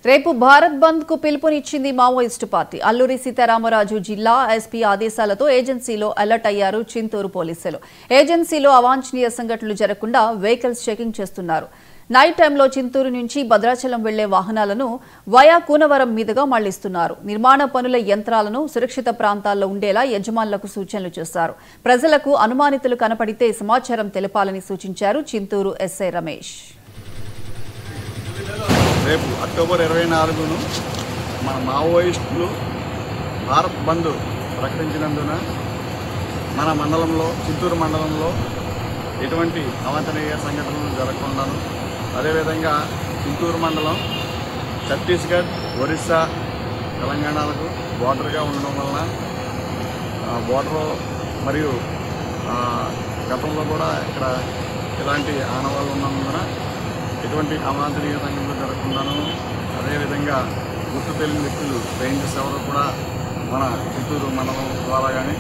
రేపు భారత్ బంద్ కు పిలుపునిచ్చింది మావోయిస్టు పార్టీ. అల్లూరి సీతారామరాజు జిల్లా ఎస్పీ ఆదేశాలతో ఏజెన్సీలో అలర్ట్ అయ్యారు చింతూరు పోలీసులు. ఏజెన్సీలో అవాంఛనీయ సంఘటనలు జరగకుండా వెహికల్స్ చెకింగ్ చేస్తున్నారు. నైట్ టైంలో చింతూరు నుంచి భద్రాచలం వెళ్లే వాహనాలను వయా కూనవరం మీదుగా మళ్లిస్తున్నారు. నిర్మాణ పనుల యంత్రాలను సురక్షిత ప్రాంతాల్లో ఉండేలా యజమానులకు సూచనలు చేశారు. ప్రజలకు అనుమానితులు కనపడితే సమాచారం తెలపాలని సూచించారు చింతూరు ఎస్ఐ రమేష్. రేపు అక్టోబర్ 24ను మన మావోయిస్టులు భారత్ బంద్ ప్రకటించినందున మన మండలంలో చింతూరు మండలంలో ఎటువంటి అవాంఛనీయ సంఘటనలు జరగకుండాను, అదేవిధంగా చింతూరు మండలం ఛత్తీస్గఢ్, ఒరిస్సా, తెలంగాణలకు బోర్డర్గా ఉండడం వలన బోర్డర్ మరియు గతంలో కూడా ఇక్కడ ఇలాంటి ఆనవాళ్ళు ఉన్నందున ఎటువంటి అవాంఛనీయ సంఘటనలు జరగకుండాను, అదేవిధంగా గుర్తు తెలియని వ్యక్తులు రేంజర్స్ ఎవరు కూడా మన చిత్తూరు మండలం ద్వారా కానీ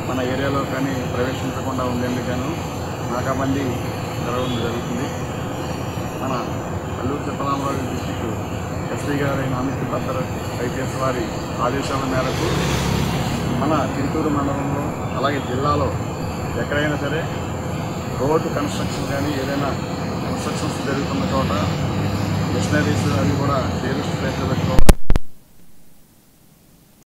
మన ఏరియాలో కానీ ప్రవేశించకుండా ఉండేందుకు నాకాబందీ జరగడం జరుగుతుంది. మన అల్లూరి సీతారామరాజు డిస్టిక్ ఎస్పీ గారైన అమిత్ భద్ర ఐపీఎస్ వారి ఆదేశాల మేరకు మన చిత్తూరు మండలంలో అలాగే జిల్లాలో ఎక్కడైనా సరే రోడ్డు కన్స్ట్రక్షన్ కానీ ఏదైనా కన్స్ట్రక్షన్స్ జరుగుతున్న చోట మిషనరీస్ అవి కూడా టూరిస్ట్ ప్లేస్లో పెట్టుకోవాలి.